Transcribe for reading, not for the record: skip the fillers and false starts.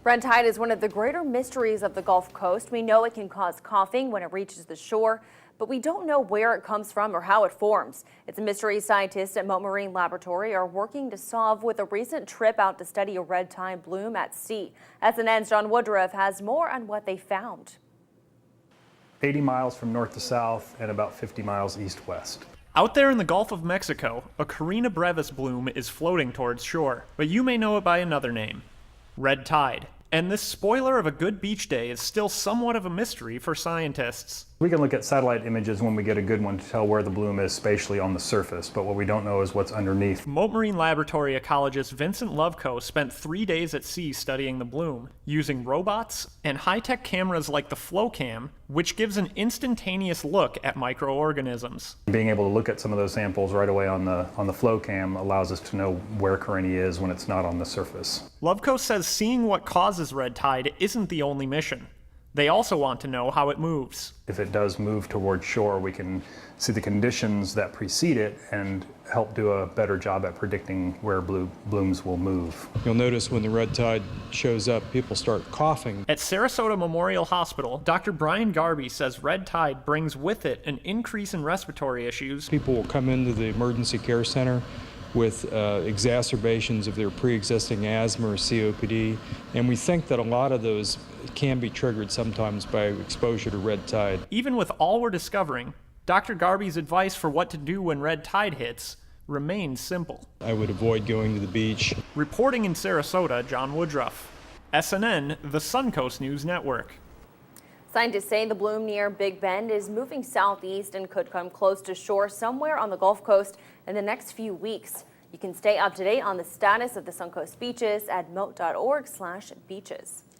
Red tide is one of the greater mysteries of the Gulf Coast. We know it can cause coughing when it reaches the shore, but we don't know where it comes from or how it forms. It's a mystery scientists at Mote Marine Laboratory are working to solve with a recent trip out to study a red tide bloom at sea. SNN's John Woodruff has more on what they found. 80 miles from north to south and about 50 miles east-west. Out there in the Gulf of Mexico, a Carina brevis bloom is floating towards shore, but you may know it by another name, red tide. And this spoiler of a good beach day is still somewhat of a mystery for scientists. We can look at satellite images when we get a good one to tell where the bloom is spatially on the surface, but what we don't know is what's underneath. Mote Marine Laboratory ecologist Vincent Loveco spent 3 days at sea studying the bloom, using robots and high-tech cameras like the FlowCam, which gives an instantaneous look at microorganisms. Being able to look at some of those samples right away on the FlowCam allows us to know where Carina is when it's not on the surface. Loveco says seeing what causes red tide isn't the only mission. They also want to know how it moves. If it does move towards shore, we can see the conditions that precede it and help do a better job at predicting where blooms will move. You'll notice when the red tide shows up, people start coughing. At Sarasota Memorial Hospital, Dr. Brian Garby says red tide brings with it an increase in respiratory issues. People will come into the emergency care center with exacerbations of their pre-existing asthma or COPD, and we think that a lot of those can be triggered sometimes by exposure to red tide. Even with all we're discovering, Dr. Garby's advice for what to do when red tide hits remains simple. I would avoid going to the beach. Reporting in Sarasota, John Woodruff, SNN, the Suncoast News Network. Scientists say the bloom near Big Bend is moving southeast and could come close to shore somewhere on the Gulf Coast in the next few weeks. You can stay up to date on the status of the Suncoast beaches at mote.org/beaches.